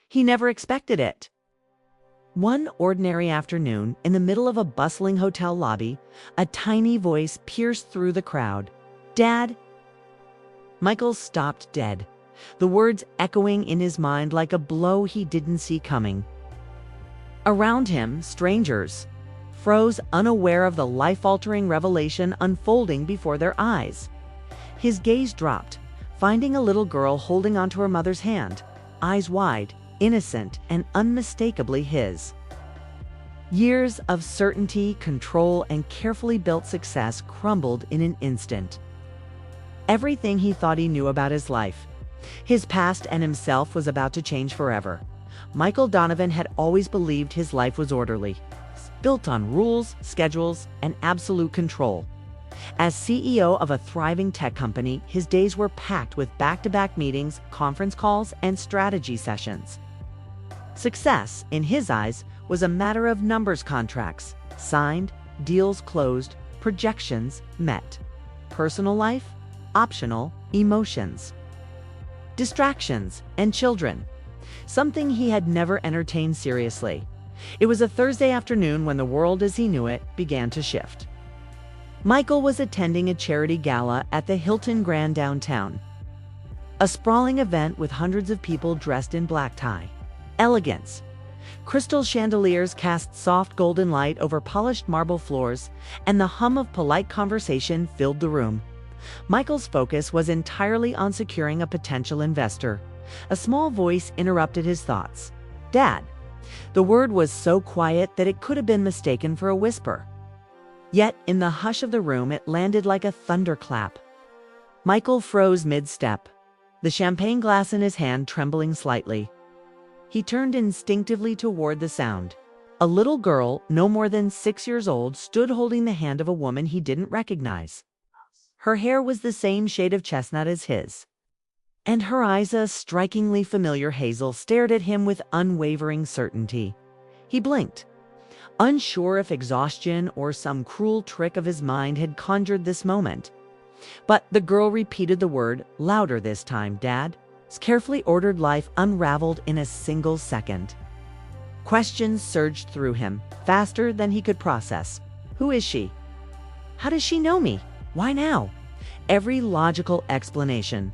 He never expected it. One ordinary afternoon, in the middle of a bustling hotel lobby, a tiny voice pierced through the crowd. "Dad?" Michael stopped dead, the words echoing in his mind like a blow he didn't see coming. Around him, strangers froze, unaware of the life-altering revelation unfolding before their eyes. His gaze dropped, finding a little girl holding onto her mother's hand, eyes wide, innocent, and unmistakably his. Years of certainty, control, and carefully built success crumbled in an instant. Everything he thought he knew about his life, his past and himself, was about to change forever. Michael Donovan had always believed his life was orderly, built on rules, schedules, and absolute control. As CEO of a thriving tech company, his days were packed with back-to-back meetings, conference calls, and strategy sessions. Success, in his eyes, was a matter of numbers: contracts signed, deals closed, projections met. Personal life? Optional. Emotions, distractions, and children, something he had never entertained seriously. It was a Thursday afternoon when the world as he knew it began to shift. Michael was attending a charity gala at the Hilton Grand downtown. A sprawling event with hundreds of people dressed in black tie. Elegance. Crystal chandeliers cast soft golden light over polished marble floors, and the hum of polite conversation filled the room. Michael's focus was entirely on securing a potential investor. A small voice interrupted his thoughts. "Dad." The word was so quiet that it could have been mistaken for a whisper. Yet, in the hush of the room, it landed like a thunderclap. Michael froze mid-step, the champagne glass in his hand trembling slightly. He turned instinctively toward the sound. A little girl, no more than 6 years old, stood holding the hand of a woman he didn't recognize. Her hair was the same shade of chestnut as his, and her eyes, a strikingly familiar hazel, stared at him with unwavering certainty. He blinked, unsure if exhaustion or some cruel trick of his mind had conjured this moment. But the girl repeated the word, louder this time. "Dad." His carefully ordered life unraveled in a single second. Questions surged through him, faster than he could process. Who is she? How does she know me? Why now? Every logical explanation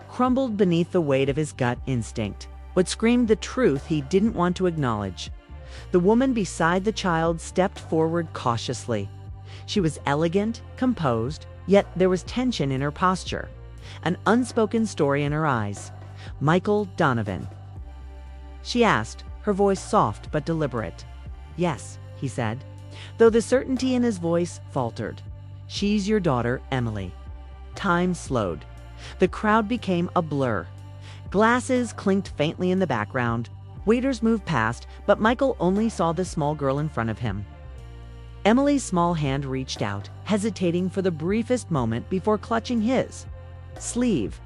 crumbled beneath the weight of his gut instinct. What screamed the truth he didn't want to acknowledge. The woman beside the child stepped forward cautiously. She was elegant, composed, yet there was tension in her posture, an unspoken story in her eyes. "Michael Donovan?" she asked, her voice soft but deliberate. "Yes," he said, though the certainty in his voice faltered. "She's your daughter, Emily." Time slowed. The crowd became a blur. Glasses clinked faintly in the background. Waiters moved past, but Michael only saw the small girl in front of him. Emily's small hand reached out, hesitating for the briefest moment before clutching his sleeve.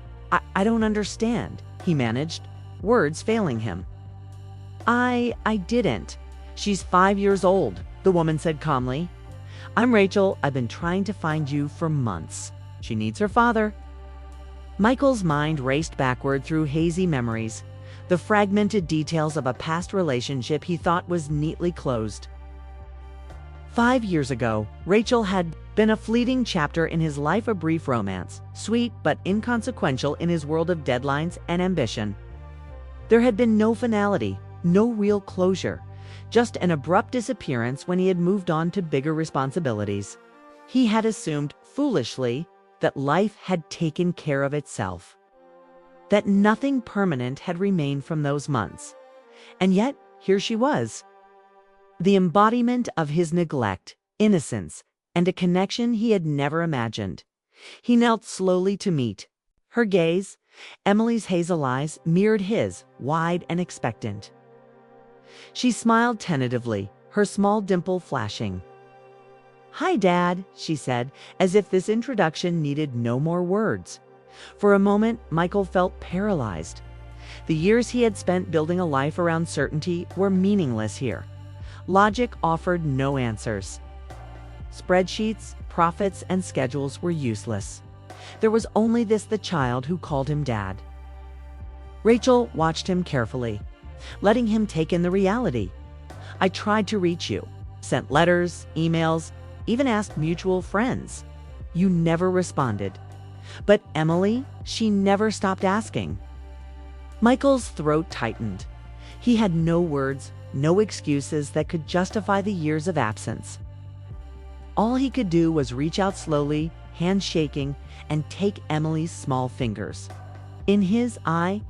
I don't understand," he managed, words failing him. I didn't. She's 5 years old," the woman said calmly. "I'm Rachel. I've been trying to find you for months. She needs her father." Michael's mind raced backward through hazy memories, the fragmented details of a past relationship he thought was neatly closed. 5 years ago, Rachel had been a fleeting chapter in his life, a brief romance, sweet but inconsequential in his world of deadlines and ambition. There had been no finality, no real closure, just an abrupt disappearance when he had moved on to bigger responsibilities. He had assumed, foolishly, that life had taken care of itself, that nothing permanent had remained from those months. And yet, here she was, the embodiment of his neglect, innocence, and a connection he had never imagined. He knelt slowly to meet her gaze. Emily's hazel eyes mirrored his, wide and expectant. She smiled tentatively, her small dimple flashing. "Hi, Dad," she said, as if this introduction needed no more words. For a moment, Michael felt paralyzed. The years he had spent building a life around certainty were meaningless here. Logic offered no answers. Spreadsheets, profits, and schedules were useless. There was only the child who called him Dad. Rachel watched him carefully, letting him take in the reality. I tried to reach you, sent letters, emails, even asked mutual friends. You never responded. But Emily, she never stopped asking. Michael's throat tightened. He had no words, no excuses that could justify the years of absence. All he could do was reach out slowly, hands shaking, and take Emily's small fingers. In his eye,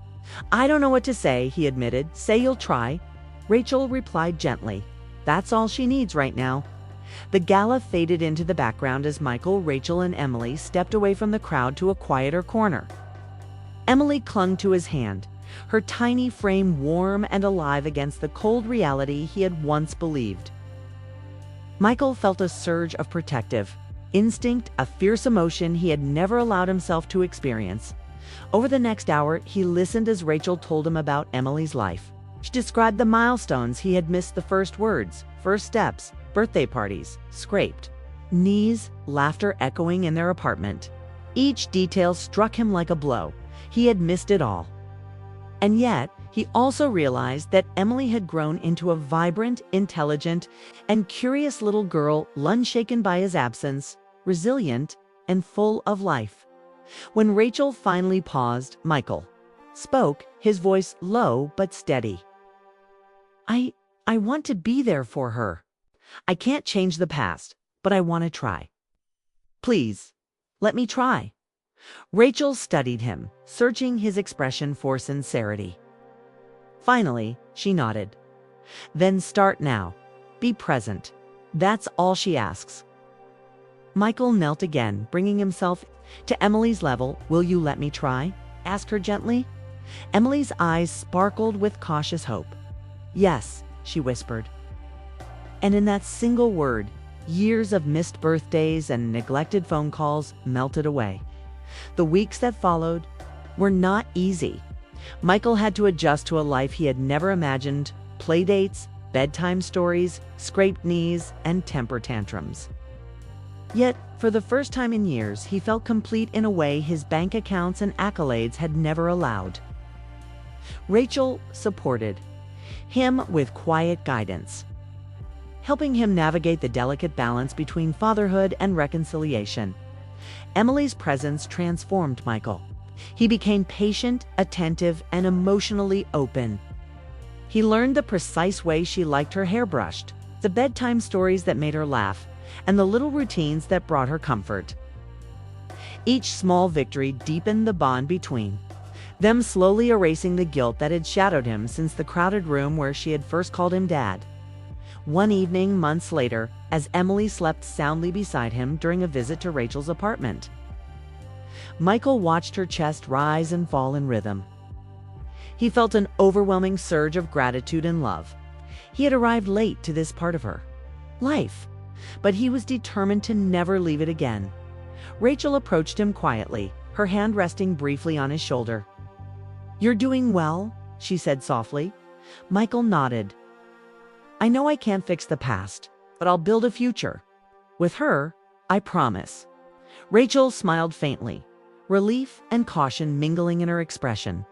"I don't know what to say," he admitted. "Say you'll try." Rachel replied gently. That's all she needs right now. The gala faded into the background as Michael, Rachel, and Emily stepped away from the crowd to a quieter corner. Emily clung to his hand, her tiny frame warm and alive against the cold reality he had once believed. Michael felt a surge of protective instinct, a fierce emotion he had never allowed himself to experience. Over the next hour, he listened as Rachel told him about Emily's life. She described the milestones he had missed: the first words, first steps, birthday parties, scraped knees, laughter echoing in their apartment. Each detail struck him like a blow. He had missed it all. And yet, he also realized that Emily had grown into a vibrant, intelligent, and curious little girl, unshaken by his absence, resilient, and full of life. When Rachel finally paused, Michael spoke, his voice low but steady. I want to be there for her. I can't change the past, but I want to try. Please, let me try." Rachel studied him, searching his expression for sincerity. Finally, she nodded. "Then start now. Be present. That's all she asks." Michael knelt again, bringing himself to Emily's level. "Will you let me try?" asked her gently. Emily's eyes sparkled with cautious hope. "Yes," she whispered. And in that single word, years of missed birthdays and neglected phone calls melted away. The weeks that followed were not easy. Michael had to adjust to a life he had never imagined: playdates, bedtime stories, scraped knees, and temper tantrums. Yet, for the first time in years, he felt complete in a way his bank accounts and accolades had never allowed. Rachel supported him with quiet guidance, helping him navigate the delicate balance between fatherhood and reconciliation. Emily's presence transformed Michael. He became patient, attentive, and emotionally open. He learned the precise way she liked her hair brushed, the bedtime stories that made her laugh, and the little routines that brought her comfort. Each small victory deepened the bond between them, slowly erasing the guilt that had shadowed him since the crowded room where she had first called him Dad. One evening, months later, as Emily slept soundly beside him during a visit to Rachel's apartment, Michael watched her chest rise and fall in rhythm. He felt an overwhelming surge of gratitude and love. He had arrived late to this part of her life, but he was determined to never leave it again. Rachel approached him quietly, her hand resting briefly on his shoulder. "You're doing well," she said softly. Michael nodded. "I know I can't fix the past, but I'll build a future. With her, I promise." Rachel smiled faintly, relief and caution mingling in her expression.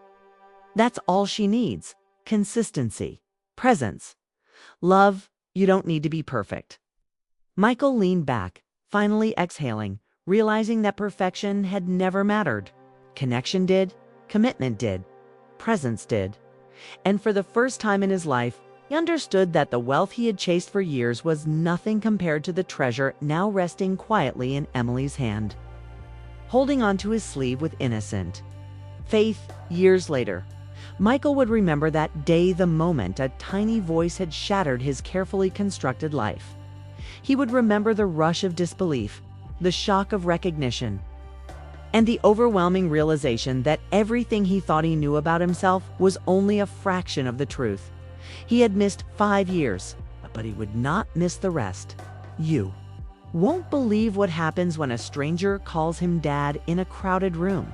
That's all she needs: consistency, presence, love. You don't need to be perfect. Michael leaned back, finally exhaling, realizing that perfection had never mattered. Connection did, commitment did, presence did. And for the first time in his life, he understood that the wealth he had chased for years was nothing compared to the treasure now resting quietly in Emily's hand. Holding onto his sleeve with innocent faith, years later, Michael would remember that day, the moment a tiny voice had shattered his carefully constructed life. He would remember the rush of disbelief, the shock of recognition, and the overwhelming realization that everything he thought he knew about himself was only a fraction of the truth. He had missed 5 years, but he would not miss the rest. You won't believe what happens when a stranger calls him Dad in a crowded room.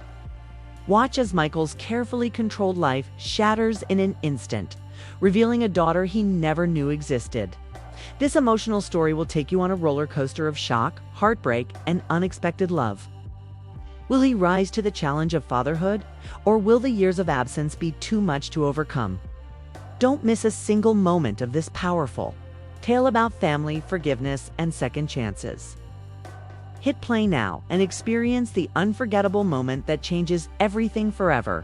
Watch as Michael's carefully controlled life shatters in an instant, revealing a daughter he never knew existed. This emotional story will take you on a roller coaster of shock, heartbreak, and unexpected love. Will he rise to the challenge of fatherhood, or will the years of absence be too much to overcome? Don't miss a single moment of this powerful tale about family, forgiveness, and second chances. Hit play now and experience the unforgettable moment that changes everything forever.